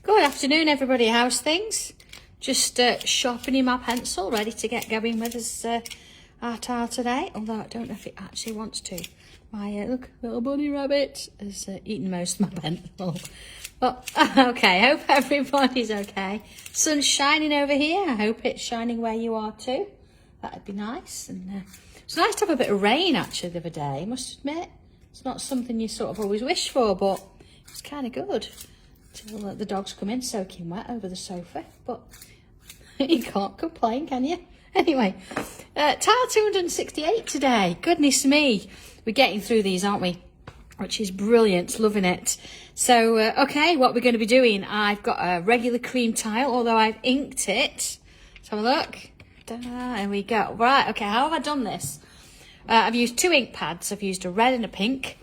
Good afternoon, everybody. How's things? Just sharpening my pencil, ready to get going with us our tile today. Although I don't know if it actually wants to. My look, little bunny rabbit has eaten most of my pencil. But okay, hope everybody's okay. Sun's shining over here. I hope it's shining where you are too. That'd be nice. And it's nice to have a bit of rain actually the other day. I must admit, it's not something you sort of always wish for, but it's kind of good. Till the dogs come in soaking wet over the sofa, but you can't complain, can you? Anyway, tile 268 today. Goodness me, we're getting through these, aren't we? Which is brilliant, loving it. So, okay, what we're going to be doing, I've got a regular cream tile, although I've inked it. Let's have a look. There we go. Right, okay, how have I done this? I've used 2 ink pads. I've used a red and a pink.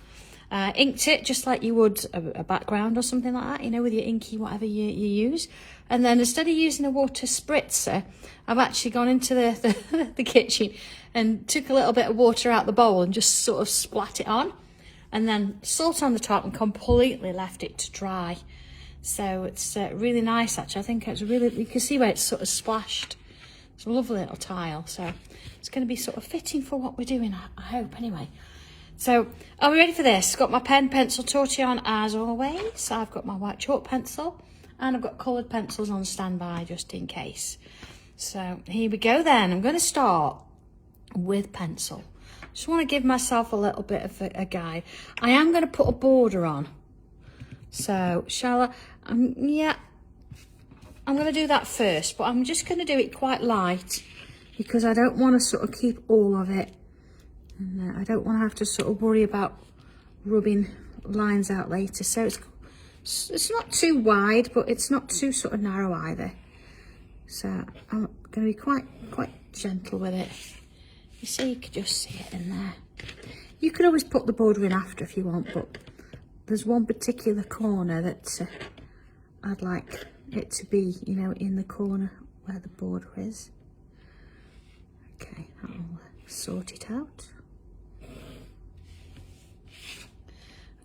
Inked it just like you would a background or something like that, you know, with your inky, whatever you use. And then instead of using a water spritzer, I've actually gone into the kitchen and took a little bit of water out the bowl and just sort of splat it on. And then salt on the top and completely left it to dry. So it's really nice, actually. I think it's really, you can see where it's sort of splashed. It's a lovely little tile. So it's going to be sort of fitting for what we're doing, I hope, anyway. So, are we ready for this? Got my pen, pencil, torch on as always. I've got my white chalk pencil and I've got coloured pencils on standby just in case. So, here we go then. I'm going to start with pencil. Just want to give myself a little bit of a guide. I am going to put a border on. So, shall I? Yeah, I'm going to do that first, but I'm just going to do it quite light because I don't want to sort of keep all of it. And I don't want to have to sort of worry about rubbing lines out later. So it's not too wide, but it's not too sort of narrow either. So I'm going to be quite gentle with it. You see, you could just see it in there. You could always put the border in after if you want, but there's one particular corner that I'd like it to be, you know, in the corner where the border is. Okay, I'll sort it out.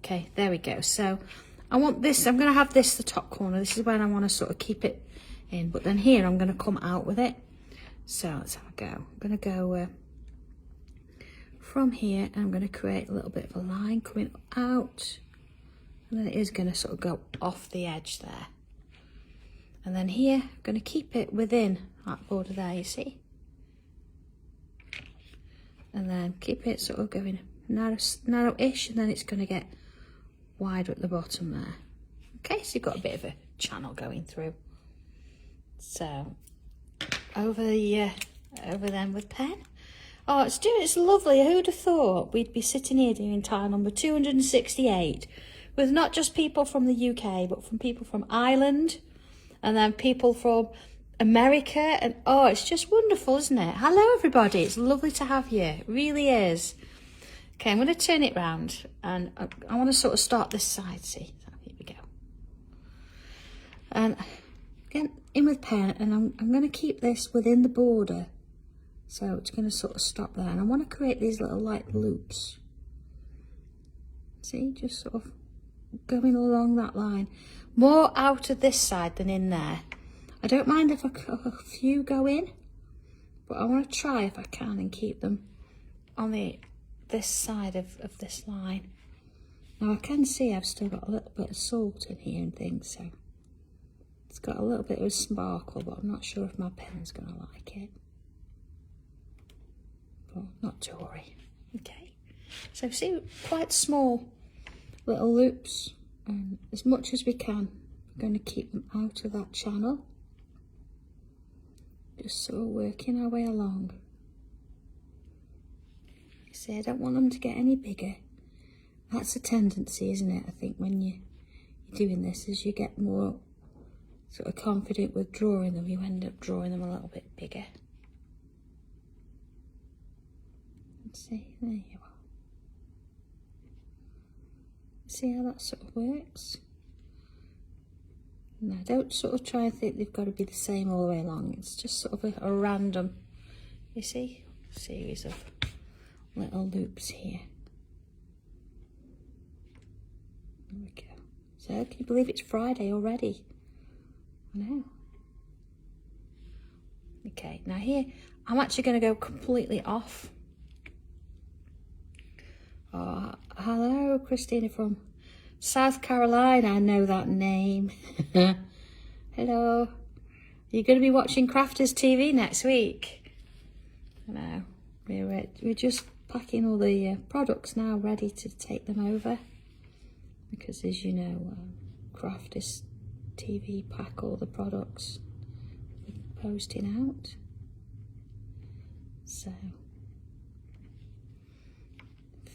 Okay, there we go. So I want this, I'm going to have this the top corner. This is when I want to sort of keep it in. But then here I'm going to come out with it. So let's have a go. I'm going to go from here and I'm going to create a little bit of a line coming out. And then it is going to sort of go off the edge there. And then here, I'm going to keep it within that border there, you see. And then keep it sort of going narrow-ish, and then it's going to get wider at the bottom there. Okay, so you've got a bit of a channel going through. So over then with pen. Oh, it's lovely. Who'd have thought we'd be sitting here doing tile number 268 with not just people from the UK, but from people from Ireland and then people from America, and oh, it's just wonderful, isn't it? Hello everybody, it's lovely to have you, it really is. Okay, I'm going to turn it round and I want to sort of start this side, see, so here we go. And again, in with pen, and I'm going to keep this within the border, so it's going to sort of stop there, and I want to create these little light loops. See, just sort of going along that line, more out of this side than in there. I don't mind if a few go in, but I want to try if I can and keep them on this side of this line. Now I can see I've still got a little bit of salt in here and things, so it's got a little bit of sparkle, but I'm not sure if my pen's going to like it. But not to worry. Okay, so see, quite small little loops, and as much as we can, we're going to keep them out of that channel. Just sort of working our way along. You see, I don't want them to get any bigger. That's a tendency, isn't it? I think when you're doing this, as you get more sort of confident with drawing them, you end up drawing them a little bit bigger. Let's see, there you are. See how that sort of works? Now, don't sort of try and think they've got to be the same all the way along. It's just sort of a random, you see, series of little loops here. There we go. So, can you believe it's Friday already? I know. Okay, now here, I'm actually going to go completely off. Oh, hello, Christina from South Carolina. I know that name. Hello. You're going to be watching Crafters TV next week. I know. We're just packing all the products now, ready to take them over. Because as you know, Crafters TV pack all the products we're posting out. So,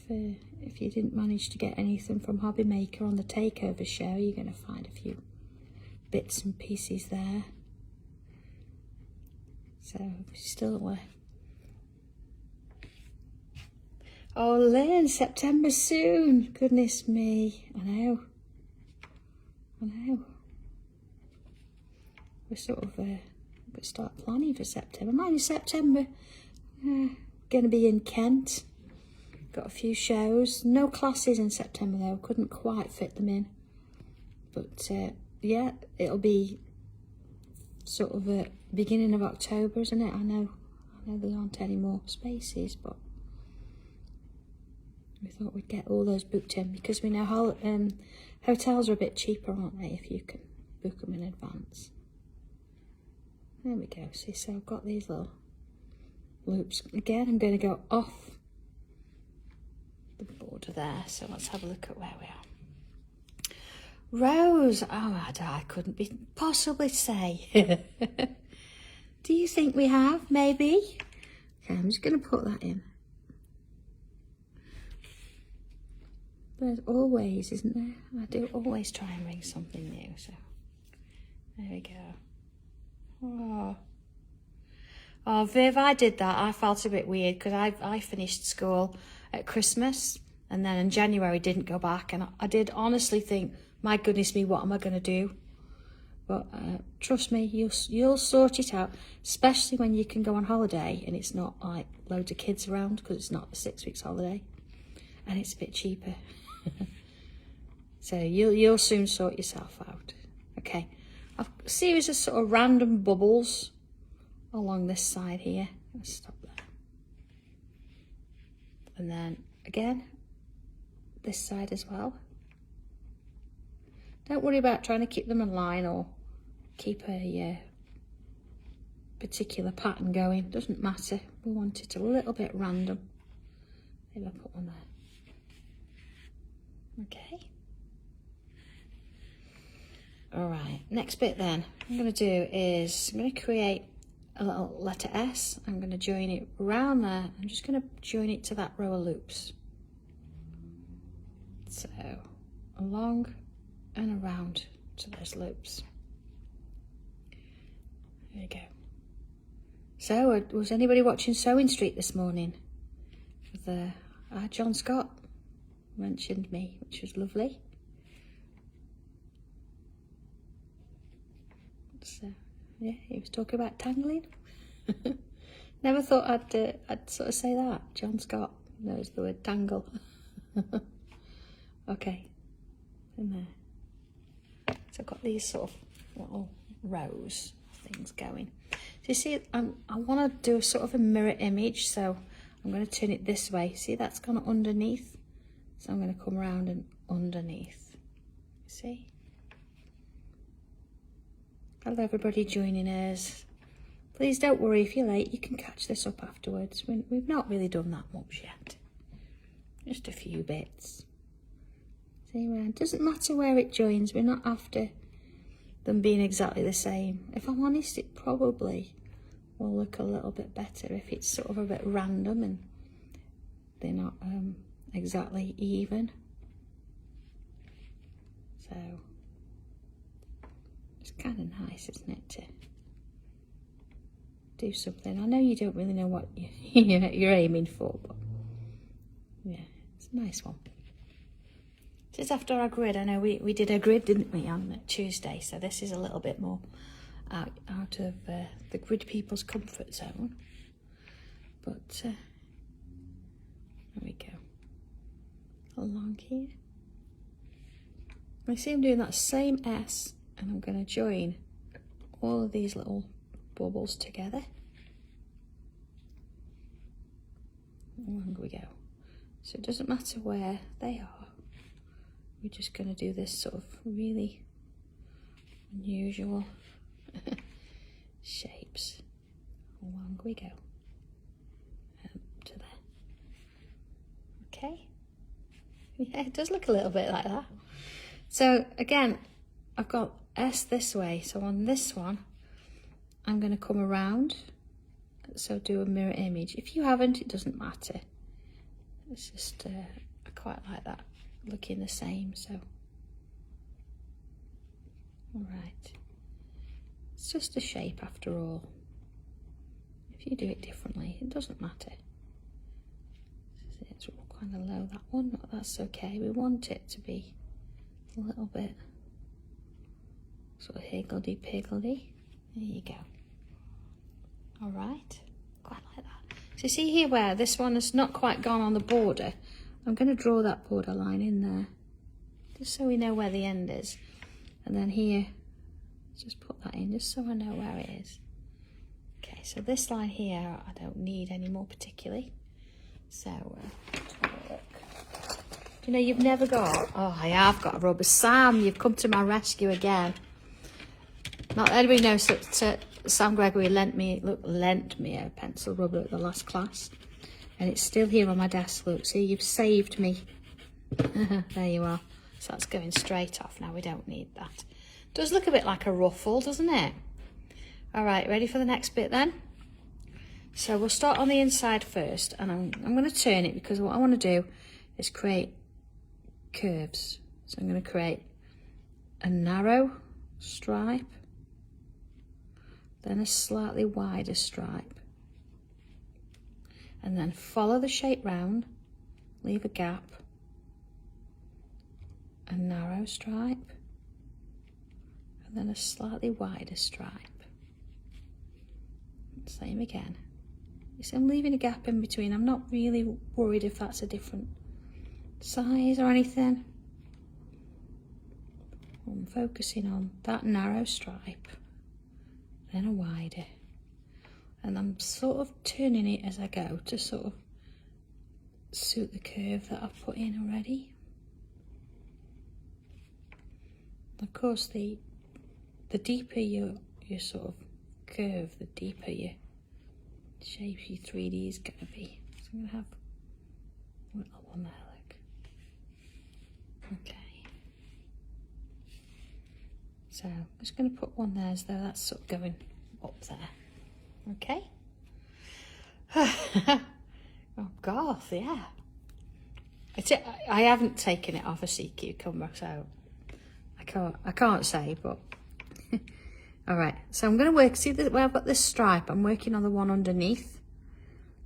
if you didn't manage to get anything from Hobby Maker on the Takeover show, you're going to find a few bits and pieces there. So, still... Oh, Lynn, September soon. Goodness me. I know. We're sort of going to start planning for September. Mind you, September, going to be in Kent. Got a few shows. No classes in September though. Couldn't quite fit them in. But yeah, it'll be sort of beginning of October, isn't it? I know there aren't any more spaces, but we thought we'd get all those booked in because we know hotels are a bit cheaper, aren't they, if you can book them in advance. There we go. See, so I've got these little loops. Again, I'm going to go off the border there. So let's have a look at where we are. Rose. Oh, I couldn't possibly say. Do you think we have? Maybe. Okay, I'm just going to put that in. There's always, isn't there? I do always try and bring something new. So there we go. Oh, Viv, I did that. I felt a bit weird because I finished school at Christmas and then in January didn't go back, and I did honestly think, my goodness me, what am I going to do? But trust me, you'll sort it out, especially when you can go on holiday and it's not like loads of kids around, because it's not the 6 weeks holiday and it's a bit cheaper. So you'll soon sort yourself out. Okay, I've a series of sort of random bubbles along this side here. Let's stop there. And then again, this side as well. Don't worry about trying to keep them in line or keep a particular pattern going. Doesn't matter. We want it a little bit random. Maybe I'll put one there. Okay. All right, next bit then I'm going to do is I'm going to create a little letter S. I'm going to join it around there. I'm just going to join it to that row of loops. So along and around to those loops. There you go. So was anybody watching Sewing Street this morning? With John Scott mentioned me, which was lovely. So yeah, he was talking about tangling. Never thought I'd sort of say that. John Scott knows the word tangle. Okay, in there. So I've got these sort of little rows of things going. So you see, I want to do a sort of a mirror image, so I'm going to turn it this way. See, that's gone underneath. So I'm going to come around and underneath. See? Hello everybody joining us. Please don't worry if you're late, you can catch this up afterwards. We've not really done that much yet. Just a few bits. See, it doesn't matter where it joins, we're not after them being exactly the same. If I'm honest, it probably will look a little bit better if it's sort of a bit random and they're not exactly even. So it's kind of nice, isn't it, to do something. I know you don't really know what you're aiming for, but yeah, it's a nice one. This is after our grid. I know we did a grid, didn't we, on Tuesday, so this is a little bit more out of the grid people's comfort zone. But there we go. Along here. I see I'm doing that same S, and I'm going to join all of these little bubbles together. Along we go. So it doesn't matter where they are. We're just going to do this sort of really unusual shapes. Along we go. To there. Okay. Yeah, it does look a little bit like that. So again, I've got S this way. So on this one, I'm going to come around. So do a mirror image. If you haven't, it doesn't matter. It's just, I quite like that looking the same. So, all right. It's just a shape after all. If you do it differently, it doesn't matter. It's kind of low, that one, but that's okay. We want it to be a little bit sort of higgledy-piggledy. There you go. All right, quite like that. So you see here where this one has not quite gone on the border, I'm going to draw that border line in there, just so we know where the end is. And then here, just put that in, just so I know where it is. Okay, so this line here, I don't need any more particularly. So, let's have a look. You know, you've never got, oh, I have got a rubber. Sam, you've come to my rescue again. Not that anybody knows that Sam Gregory lent me a pencil rubber at the last class. And it's still here on my desk, look. See, you've saved me. There you are. So that's going straight off now. We don't need that. Does look a bit like a ruffle, doesn't it? All right, ready for the next bit then? So we'll start on the inside first, and I'm going to turn it because what I want to do is create curves. So I'm going to create a narrow stripe, then a slightly wider stripe, and then follow the shape round, leave a gap, a narrow stripe, and then a slightly wider stripe. Same again. So I'm leaving a gap in between. I'm not really worried if that's a different size or anything. I'm focusing on that narrow stripe, then a wider. And I'm sort of turning it as I go to sort of suit the curve that I've put in already. Of course, the deeper your sort of curve, the deeper your shape your 3D is going to be. So I'm going to have a little one there, look. Okay. So I'm just going to put one there as though that's sort of going up there. Okay. Oh, gosh, yeah. I haven't taken it off a sea cucumber, so I can't say, but all right. So I'm going to work. See where I've got this stripe? I'm working on the one underneath.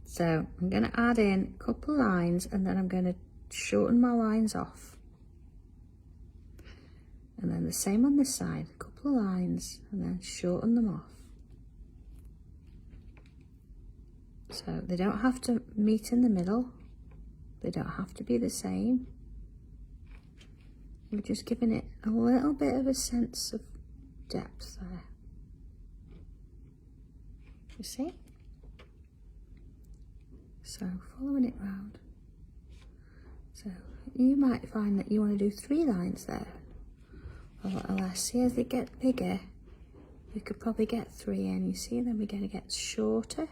So I'm going to add in a couple of lines, and then I'm going to shorten my lines off. And then the same on this side, a couple of lines, and then shorten them off. So they don't have to meet in the middle. They don't have to be the same. We're just giving it a little bit of a sense of depth there. You see? So following it round. So you might find that you want to do 3 lines there. A little less. See, as they get bigger, you could probably get 3 in. You see, then we're going to get shorter.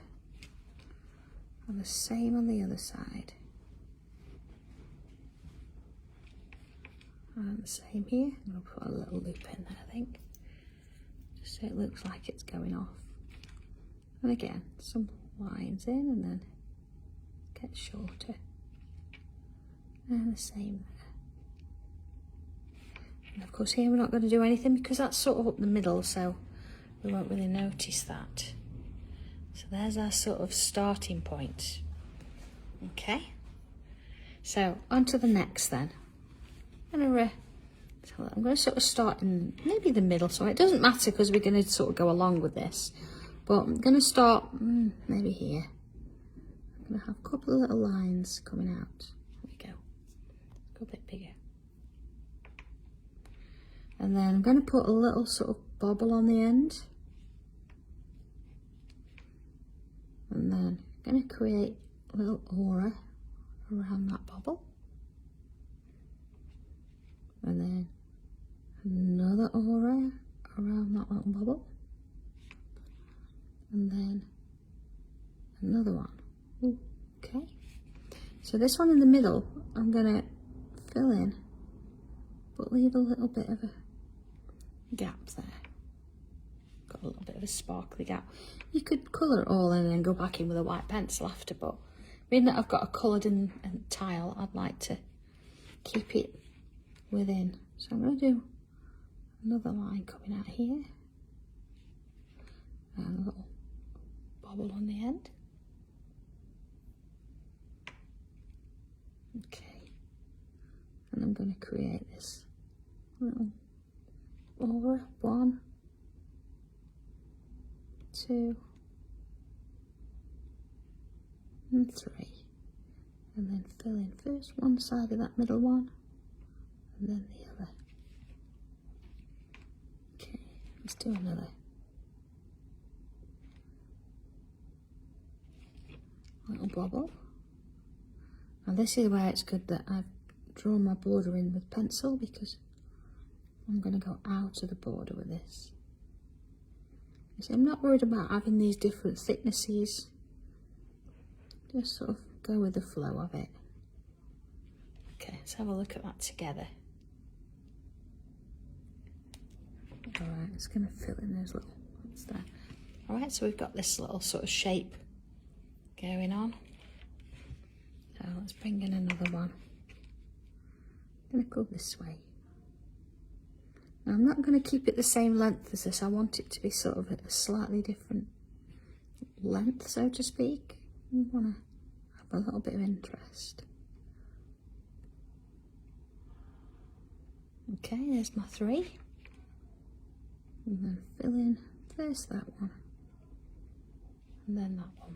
And the same on the other side. And the same here. I'm going to put a little loop in there, I think. Just so it looks like it's going off. And again, some lines in and then get shorter. And the same there. And of course here we're not going to do anything because that's sort of up the middle, so we won't really notice that. So there's our sort of starting point. Okay. So on to the next then. I'm going to sort of start in maybe the middle, so it doesn't matter because we're going to sort of go along with this. But I'm going to start maybe here. I'm going to have a couple of little lines coming out. There we go. Go a bit bigger. And then I'm going to put a little sort of bobble on the end. And then I'm going to create a little aura around that bubble. And then another aura around that little bubble. And then another one. Okay. So this one in the middle, I'm going to fill in, but leave a little bit of a gap there. Got a little bit of a sparkly gap. You could colour it all in and then go back in with a white pencil after, but being that I've got a coloured in tile, I'd like to keep it within. So I'm going to do another line coming out here and a little bobble on the end. Okay, and I'm going to create this little aura. 1, 2, and 3, and then fill in first one side of that middle one and then the other. Okay, let's do another. Little bobble. And this is where it's good that I've drawn my border in with pencil, because I'm going to go out of the border with this. You see, I'm not worried about having these different thicknesses. Just sort of go with the flow of it. Okay, let's have a look at that together. Alright, it's going to fill in those little ones there. Alright, so we've got this little sort of shape going on. So let's bring in another one. I'm going to go this way. Now I'm not going to keep it the same length as this. I want it to be sort of a slightly different length, so to speak. I want to have a little bit of interest. Okay, there's my 3. And then fill in first that one, and then that one.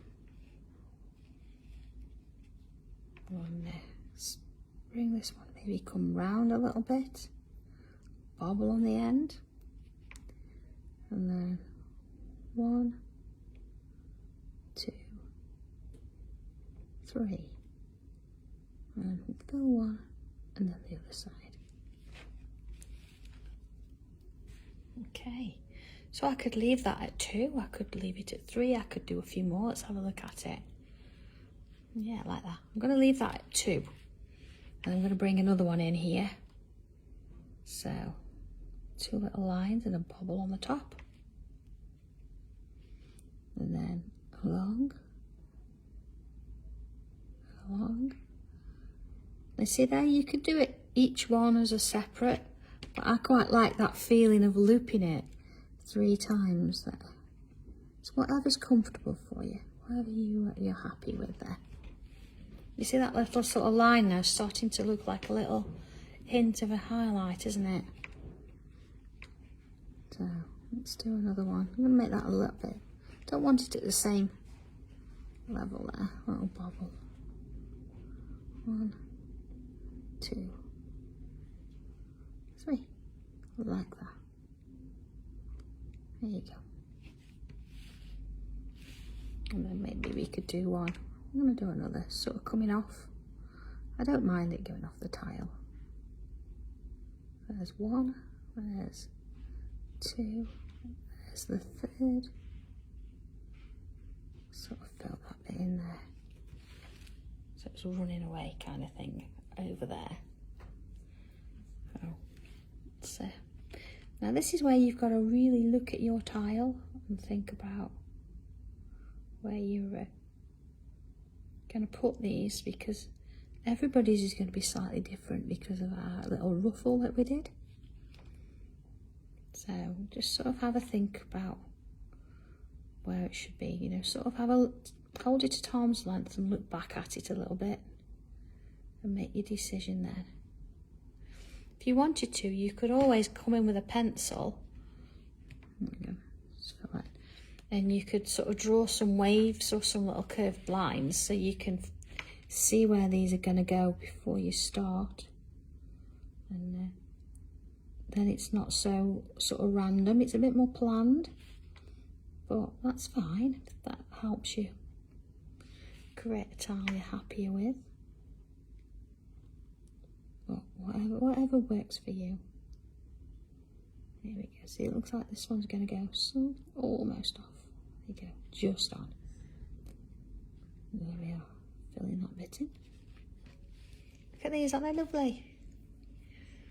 And let's bring this one, maybe come round a little bit, bobble on the end, and then 1, 2, 3, and fill one, and then the other side. Okay, so I could leave that at 2, I could leave it at 3, I could do a few more. Let's have a look at it. Yeah, like that. I'm going to leave that at 2, and I'm going to bring another one in here. So 2 little lines and a bobble on the top, and then along. And see there, you could do it each one as a separate, but I quite like that feeling of looping it 3 times there. It's whatever's comfortable for you, whatever you're happy with there. You see that little sort of line now starting to look like a little hint of a highlight, isn't it? So let's do another one. I'm going to make that a little bit. Don't want it at the same level there. Little bobble. 1, 2, 3. Like that. There you go. And then maybe we could do one. I'm going to do another sort of coming off. I don't mind it going off the tile. There's 1, there's 2, there's the 3rd. Sort of fill that bit in there. So it's running away kind of thing over there. So, now this is where you've got to really look at your tile and think about where you're going to put these, because everybody's is going to be slightly different because of our little ruffle that we did. So just sort of have a think about where it should be, you know, sort of hold it at arm's length and look back at it a little bit and make your decision then. If you wanted to, you could always come in with a pencil, and you could sort of draw some waves or some little curved lines so you can see where these are going to go before you start. And then it's not so sort of random, it's a bit more planned, but that's fine if that helps you create a tile you're happier with. But whatever works for you. Here we go. See, it looks like this one's going to go almost off. There you go, just on. There we are, filling that bit in. Look at these, aren't they lovely?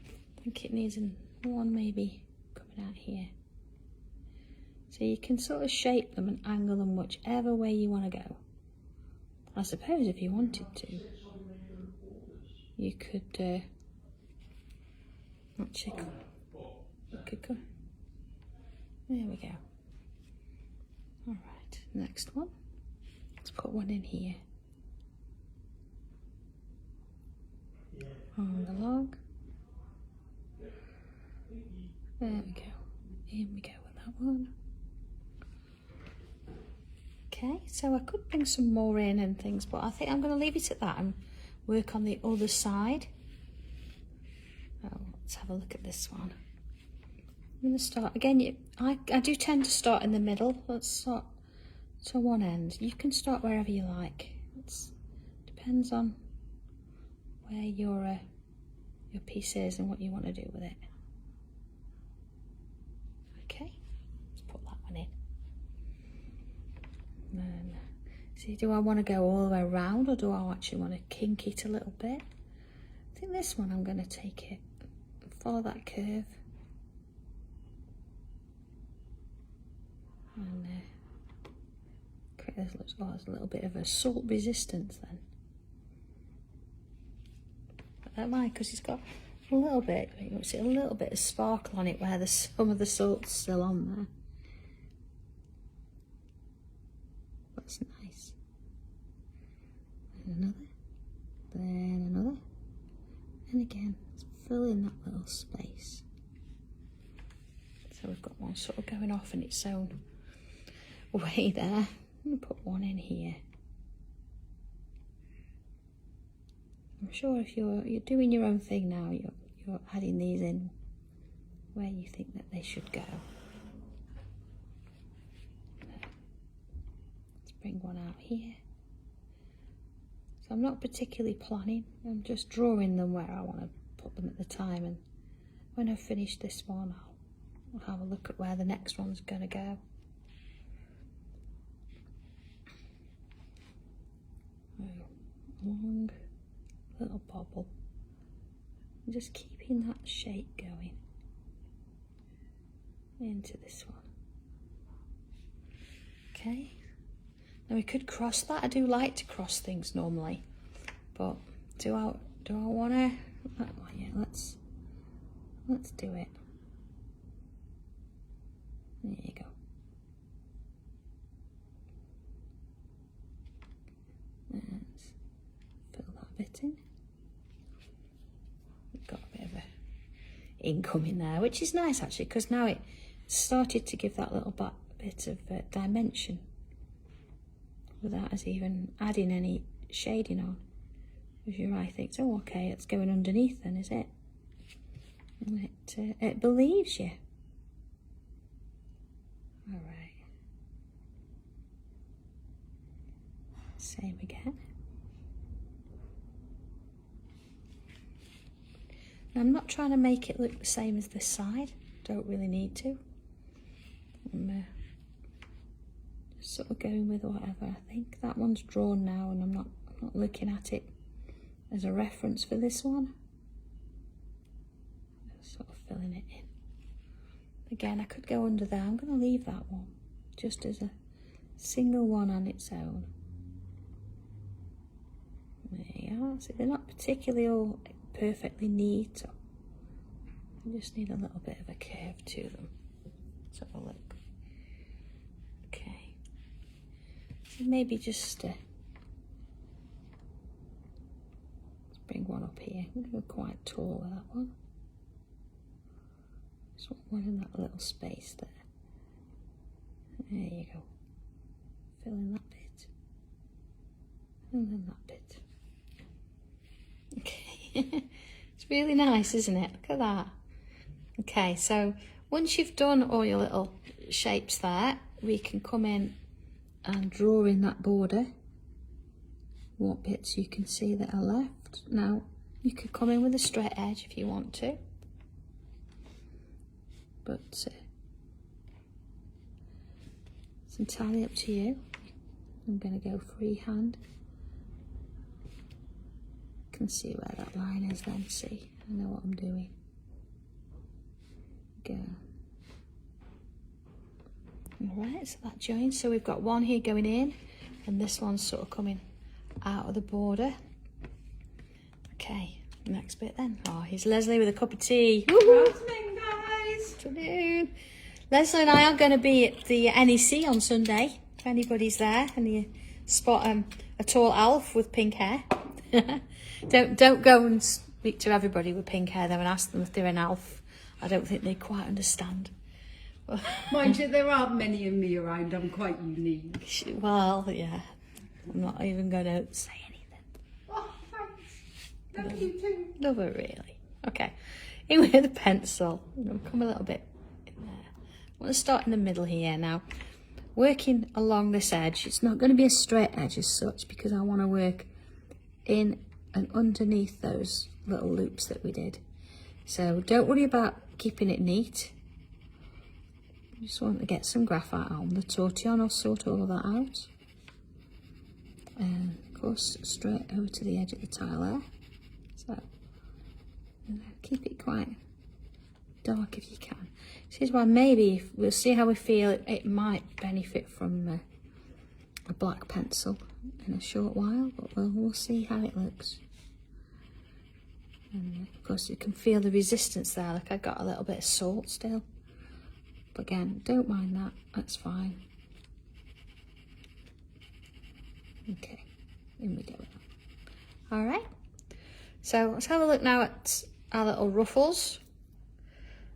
I think it needs one maybe coming out here. So you can sort of shape them and angle them whichever way you want to go. I suppose if you wanted to, you could actually go. There we go. All right, next one. Let's put one in here. On the log. There we go. In we go with that one. Okay, so I could bring some more in and things, but I think I'm going to leave it at that and work on the other side. Oh, let's have a look at this one. I'm going to start again. I do tend to start in the middle. Let's start to one end. You can start wherever you like. It depends on where your piece is and what you want to do with it. Okay, let's put that one in. And then, see, do I want to go all the way around, or do I actually want to kink it a little bit? I think this one I'm going to take it and follow that curve. And create there's a little bit of a salt resistance then. I don't mind because it's got a little bit, you can see a little bit of sparkle on it where some of the salt's still on there. That's nice. And another, then another, and again, let's fill in that little space. So we've got one sort of going off in its own way there. I'm going to put one in here. I'm sure if you're doing your own thing now, you're adding these in where you think that they should go. Let's bring one out here. So I'm not particularly planning, I'm just drawing them where I want to put them at the time, and when I've finished this one I'll have a look at where the next one's going to go. Long little bobble, and just keeping that shape going into this one. Okay, now we could cross that. I do like to cross things normally, but do I want to? Yeah, let's do it. There you go. And fill that bit in. We've got a bit of a income in there, which is nice actually, because now it started to give that little bit of dimension without us even adding any shading on. Because your eye thinks, oh okay, it's going underneath then, is it? And it believes you. All right. Same again. Now, I'm not trying to make it look the same as this side. Don't really need to. I'm just sort of going with whatever. I think that one's drawn now, and I'm not looking at it as a reference for this one. Just sort of filling it in. Again, I could go under there. I'm going to leave that one just as a single one on its own. There you are. So they're not particularly all perfectly neat. So I just need a little bit of a curve to them. Let's have a look. Okay. So maybe just let's bring one up here. I'm going to go quite tall with that one. Just want one in that little space there. There you go. Fill in that bit. And then that bit. Okay. It's really nice, isn't it? Look at that. Okay, so once you've done all your little shapes there, we can come in and draw in that border what bits you can see that are left. Now, you could come in with a straight edge if you want to, but it's entirely up to you. I'm going to go freehand. You can see where that line is then, see? I know what I'm doing. Go. Alright, so that joins. So we've got one here going in, and this one's sort of coming out of the border. Okay, next bit then. Oh, here's Leslie with a cup of tea. Afternoon, guys. Afternoon. Leslie and I are going to be at the NEC on Sunday. If anybody's there and you spot a tall elf with pink hair, don't go and speak to everybody with pink hair though and ask them if they're an elf. I don't think they quite understand. Mind you, there aren't many of me around. I'm quite unique. Well, yeah. I'm not even going to say anything. Oh, thanks. Love you too. No, but really. Okay. In with the pencil. I'm going to come a little bit in there. I want to start in the middle here now. Working along this edge. It's not going to be a straight edge as such because I want to work in and underneath those little loops that we did. So don't worry about keeping it neat. Just want to get some graphite on the tortillon. I'll sort all of that out. And of course, straight over to the edge of the tile there. So keep it quite dark if you can. This is why maybe we'll see how we feel. It might benefit from a black pencil in a short while, but we'll see how it looks. And of course, you can feel the resistance there. Like I got a little bit of salt still. But again, don't mind that, that's fine. Okay, in we go. All right, so let's have a look now at our little ruffles.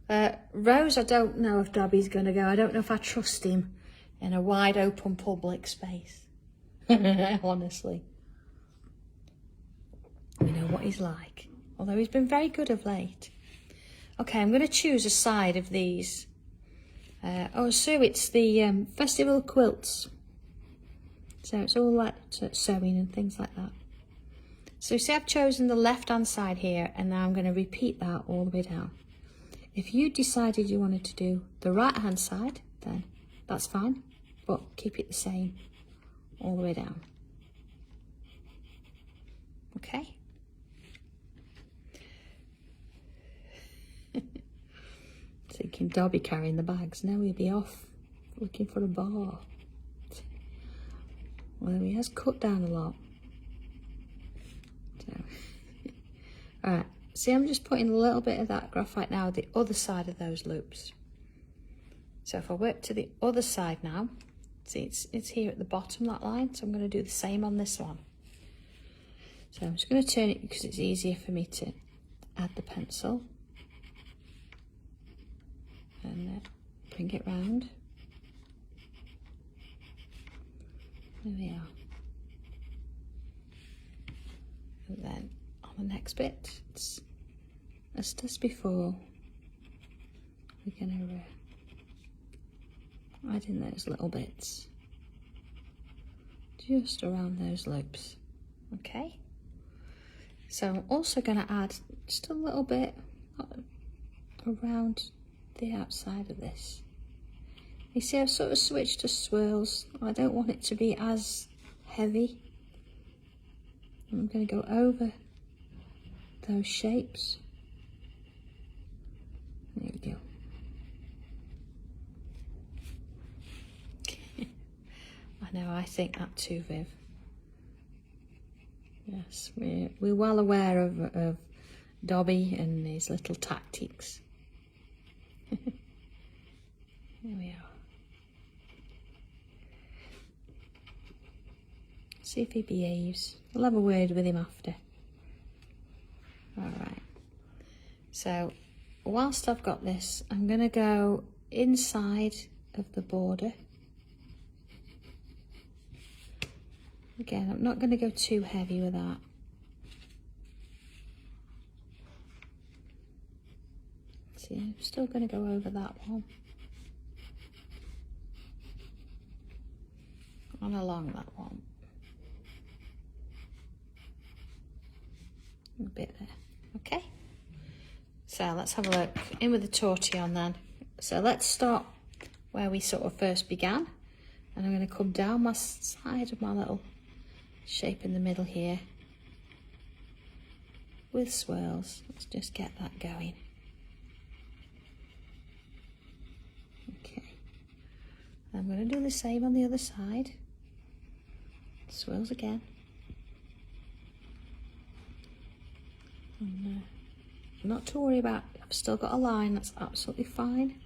Rose, I don't know if Dobby's going to go. I don't know if I trust him in a wide open public space. Honestly. We know what he's like. Although he's been very good of late. Okay, I'm going to choose a side of these. So it's the Festival Quilts. So it's all like sewing and things like that. So you see I've chosen the left hand side here, and now I'm going to repeat that all the way down. If you decided you wanted to do the right hand side, then that's fine, but keep it the same all the way down. Okay. Thinking Dobby carrying the bags. Now he'll be off looking for a bar. Well, he has cut down a lot. So. Alright, see I'm just putting a little bit of that graphite now the other side of those loops. So if I work to the other side now, see it's here at the bottom, that line, so I'm going to do the same on this one. So I'm just going to turn it because it's easier for me to add the pencil. And bring it round. There we are. And then on the next bit, it's as just before, we're going to add in those little bits just around those loops. Okay. So I'm also going to add just a little bit around the outside of this. You see I've sort of switched to swirls. I don't want it to be as heavy. I'm going to go over those shapes. There we go. I know, I think that too, Viv. Yes, we're well aware of Dobby and his little tactics. Here we are. See if he behaves. We'll have a word with him after. Alright. So, whilst I've got this, I'm going to go inside of the border. Again, I'm not going to go too heavy with that. See, I'm still going to go over that one. And along that one. A bit there. Okay. So let's have a look. In with the tortillon then. So let's start where we sort of first began. And I'm going to come down my side of my little shape in the middle here with swirls. Let's just get that going. Okay. I'm going to do the same on the other side. Swirls again. And, not to worry about, I've still got a line, that's absolutely fine.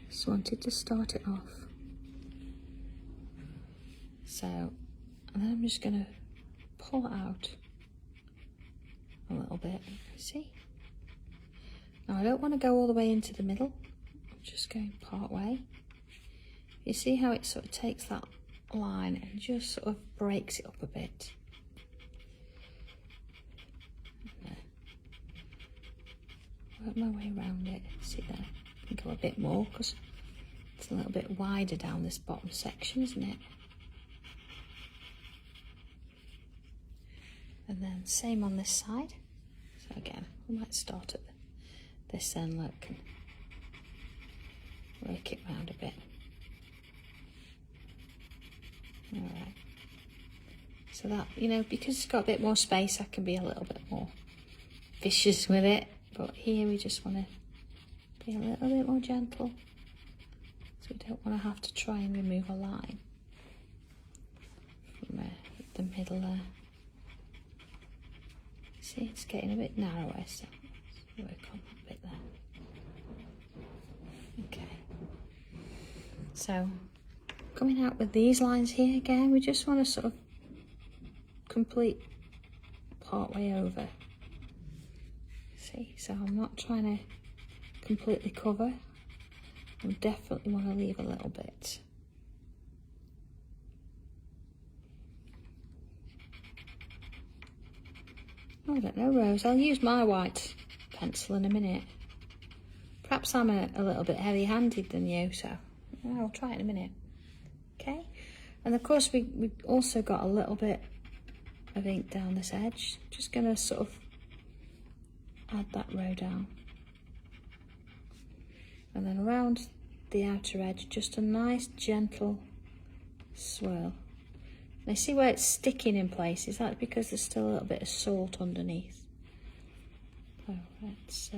Just wanted to start it off. So, and then I'm just going to pull it out a little bit, see? Now I don't want to go all the way into the middle, I'm just going part way. You see how it sort of takes that line and just sort of breaks it up a bit. Work my way around it, see there, I can go a bit more because it's a little bit wider down this bottom section, isn't it? And then same on this side. So again, we might start at this end, look, and work it round a bit. Alright. So that, you know, because it's got a bit more space, I can be a little bit more vicious with it. But here we just want to be a little bit more gentle. So we don't want to have to try and remove a line from the middle there. See, it's getting a bit narrower, so let's work on that bit there. Okay. So, coming out with these lines here again, we just want to sort of complete part way over. See, so I'm not trying to completely cover. I definitely want to leave a little bit. I don't know, Rose, I'll use my white pencil in a minute. Perhaps I'm a little bit heavy-handed than you, so I'll try it in a minute. Okay, and of course we also got a little bit of ink down this edge. Just going to sort of add that row down. And then around the outer edge, just a nice gentle swirl. Now see where it's sticking in places, that's because there's still a little bit of salt underneath. So it's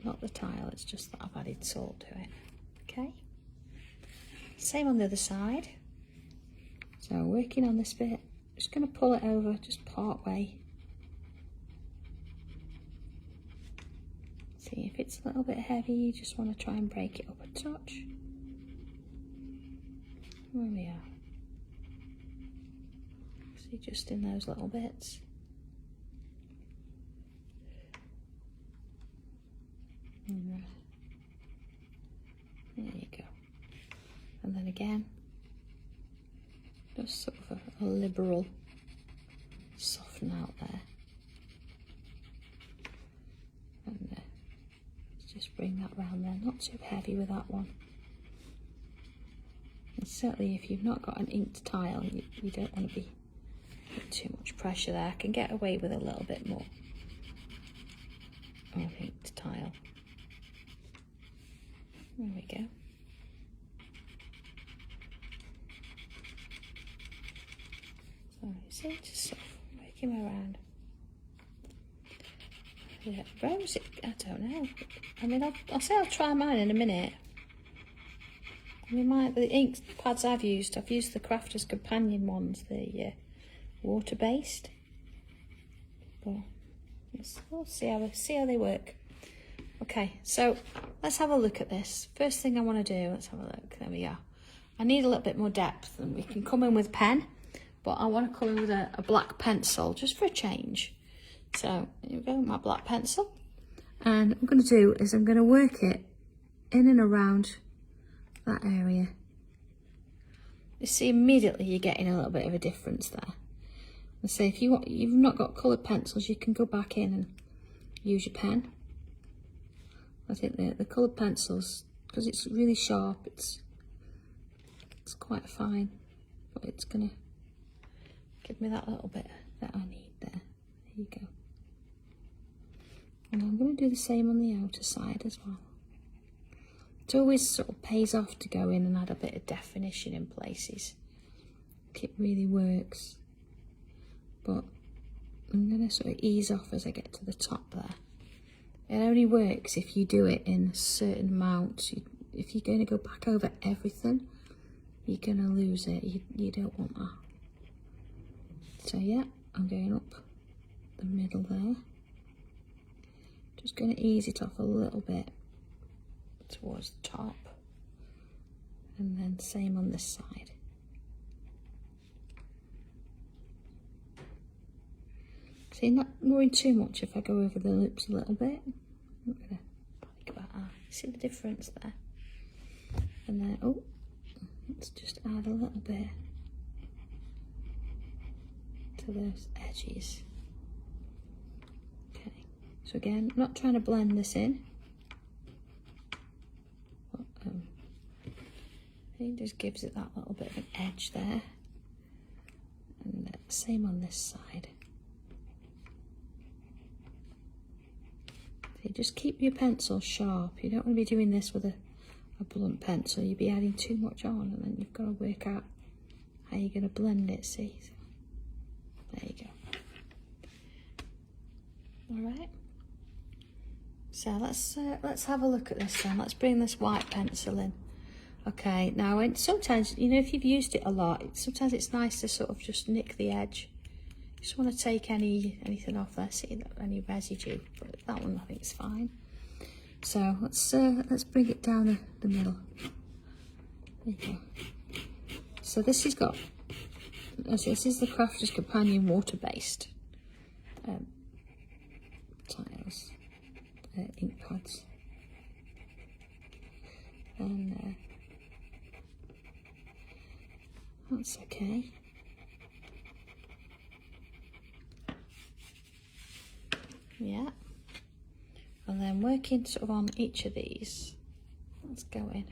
not the tile, it's just that I've added salt to it. Okay. Same on the other side. So working on this bit, just going to pull it over just part way. See, if it's a little bit heavy, you just want to try and break it up a touch. There we are. See, just in those little bits. And there you go. And then again, just sort of a liberal soften out there. And just bring that round there, not too heavy with that one. And certainly if you've not got an inked tile, you don't want to be putting too much pressure there. I can get away with a little bit more of inked tile. There we go. So you see, just sort of working around. Yeah, Rose, I don't know. I mean, I'll say I'll try mine in a minute. I mean, the ink pads I've used the Crafter's Companion ones, the water-based. But we'll see how they work. Okay, so let's have a look at this. First thing I want to do, let's have a look. There we are. I need a little bit more depth, and we can come in with pen, but I want to come in with a black pencil just for a change. So here we go, my black pencil. And what I'm going to do is I'm going to work it in and around that area. You see, immediately you're getting a little bit of a difference there. And say if you've not got coloured pencils, you can go back in and use your pen. I think the coloured pencils, because it's really sharp, it's quite fine, but it's going to give me that little bit that I need there. There you go. And I'm going to do the same on the outer side as well. It always sort of pays off to go in and add a bit of definition in places. It really works. But I'm going to sort of ease off as I get to the top there. It only works if you do it in a certain amount. If you're going to go back over everything, you're going to lose it. You don't want that. So yeah, I'm going up the middle there. Just going to ease it off a little bit towards the top. And then same on this side. See, not worrying too much if I go over the loops a little bit. I'm not going to panic about that. See the difference there? And then, oh, let's just add a little bit to those edges. Okay, so again, I'm not trying to blend this in. But, it just gives it that little bit of an edge there. And same on this side. So just keep your pencil sharp. You don't want to be doing this with a blunt pencil. You'll be adding too much on, and then you've got to work out how you're going to blend it. See, so, there you go. All right. So let's have a look at this then. Let's bring this white pencil in. Okay. Now, sometimes, you know, if you've used it a lot, sometimes it's nice to sort of just nick the edge. You just want to take anything off there. See, any residue, but that one I think is fine. So let's bring it down the middle. There you go. So this has got, this is the Crafter's Companion water-based tiles, ink pads, and that's okay. Yeah. And then working sort of on each of these. Let's go in.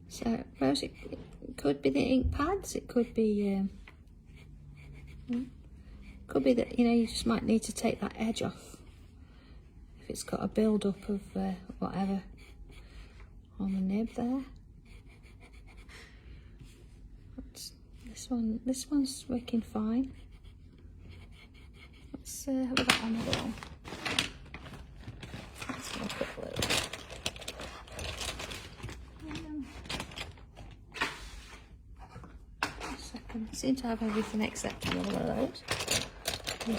So, Rose, it could be the ink pads. It could be, that, you know, you just might need to take that edge off if it's got a build-up of whatever on the nib there. This one's working fine. Let's have a look on another one. Let's have a quick look. A second. I seem to have everything except one of those. No,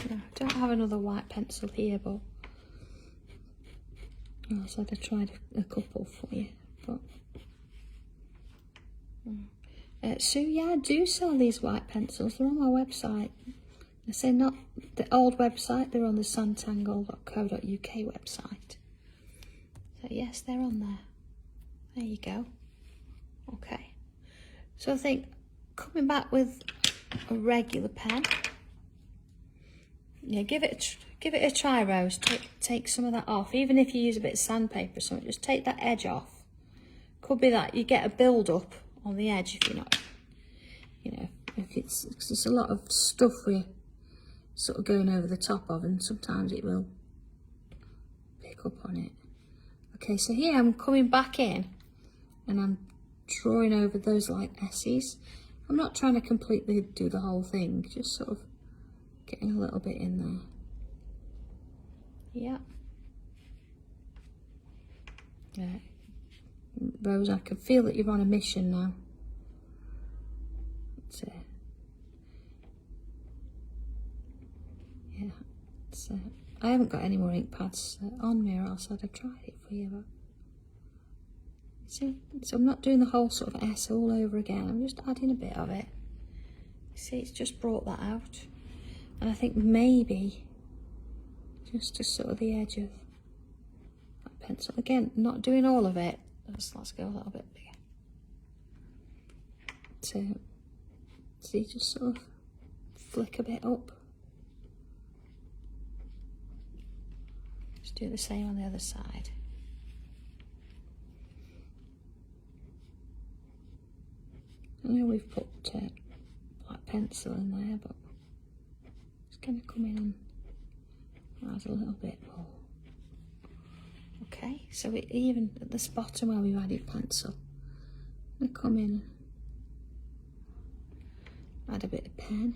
I don't have another white pencil here, but I said I tried a couple for you, but. So yeah, I do sell these white pencils. They're on my website. I say not the old website, they're on the sanntangle.co.uk website. So yes, they're on there. There you go. Okay. So I think coming back with a regular pen. Yeah, give it a try, Rose. Take some of that off. Even if you use a bit of sandpaper or something, just take that edge off. Could be that you get a build up on the edge if you're not, you know, if it's a lot of stuff we're sort of going over the top of, and sometimes it will pick up on it. Okay, so here I'm coming back in and I'm drawing over those like S's. I'm not trying to completely do the whole thing, just sort of getting a little bit in there. Yeah. Yeah. Rose, I can feel that you're on a mission now. Yeah, I haven't got any more ink pads on me, or else I'd have tried it for you. But see, so I'm not doing the whole sort of S all over again. I'm just adding a bit of it. See, it's just brought that out, and I think maybe just to sort of the edge of that pencil. Again, not doing all of it. Let's go a little bit bigger. So, see, just sort of flick a bit up. Just do the same on the other side. I know we've put black pencil in there, but it's going to come in and add a little bit more. Okay, so even at this bottom where we've added pencil, I'm going to come in, add a bit of pen,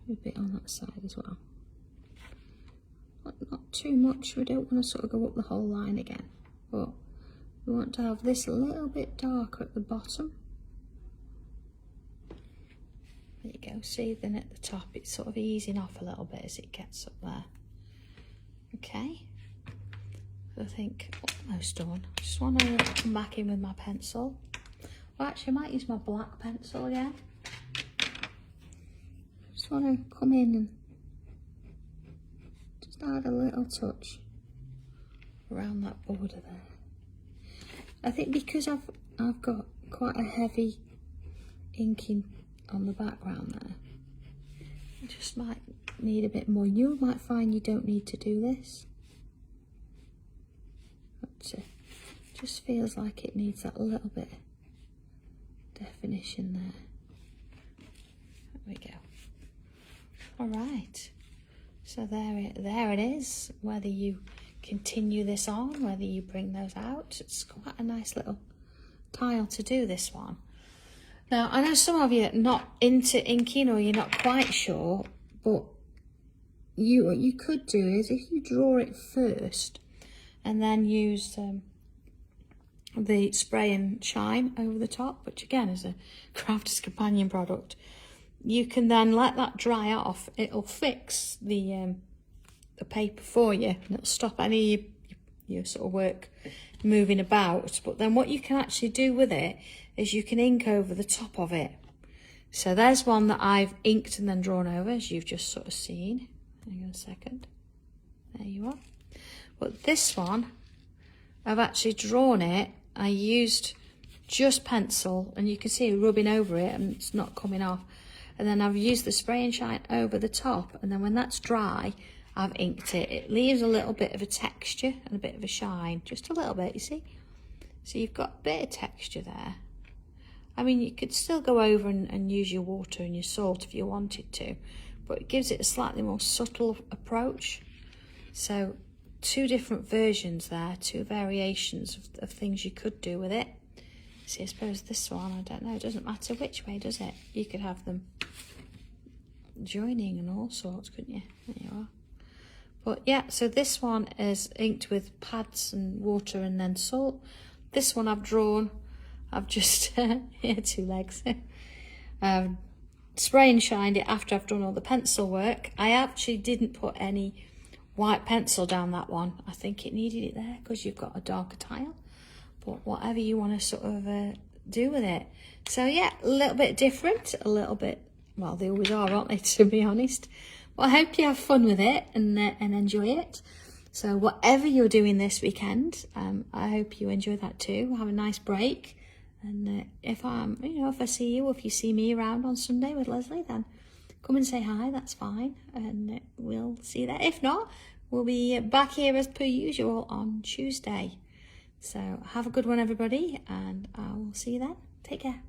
a bit on that side as well. Not too much, we don't want to sort of go up the whole line again, but we want to have this a little bit darker at the bottom. There you go, see, then at the top it's sort of easing off a little bit as it gets up there. Okay, so I think almost done. Just want to come back in with my pencil. Well, actually I might use my black pencil again. Just want to come in and just add a little touch around that border there. I think because I've got quite a heavy inking on the background there, I just might need a bit more. You might find you don't need to do this, but just feels like it needs that little bit of definition there. There we go. All right, so there it is. Whether you continue this on, whether you bring those out, it's quite a nice little tile to do, this one. Now I know some of you are not into inking, or you're not quite sure, but what you could do is if you draw it first and then use the spray and shine over the top, which again is a Crafter's Companion product, you can then let that dry off. It'll fix the paper for you, and it'll stop any of your sort of work moving about. But then what you can actually do with it is you can ink over the top of it. So there's one that I've inked and then drawn over, as you've just sort of seen. Hang on a second. There you are. But this one, I've actually drawn it. I used just pencil, and you can see it rubbing over it and it's not coming off. And then I've used the spray and shine over the top, and then when that's dry, I've inked it. It leaves a little bit of a texture and a bit of a shine, just a little bit, you see? So you've got a bit of texture there. I mean, you could still go over and use your water and your salt if you wanted to, but it gives it a slightly more subtle approach. So 2 different versions there, 2 variations of things you could do with it. See, I suppose this one, I don't know, it doesn't matter which way, does it? You could have them joining and all sorts, couldn't you? There you are. But yeah, so this one is inked with pads and water and then salt. This one I've drawn, I've just, 2 legs. Spray and shined it after I've done all the pencil work. I actually didn't put any white pencil down that one. I think it needed it there because you've got a darker tile. But whatever you want to sort of do with it. So yeah, a little bit different, a little bit, well, they always are, aren't they, to be honest. Well, I hope you have fun with it and enjoy it. So whatever you're doing this weekend, I hope you enjoy that too. Have a nice break. And if I see you, or if you see me around on Sunday with Leslie, then come and say hi, that's fine. And we'll see you there. If not, we'll be back here as per usual on Tuesday. So have a good one, everybody, and I will see you then. Take care.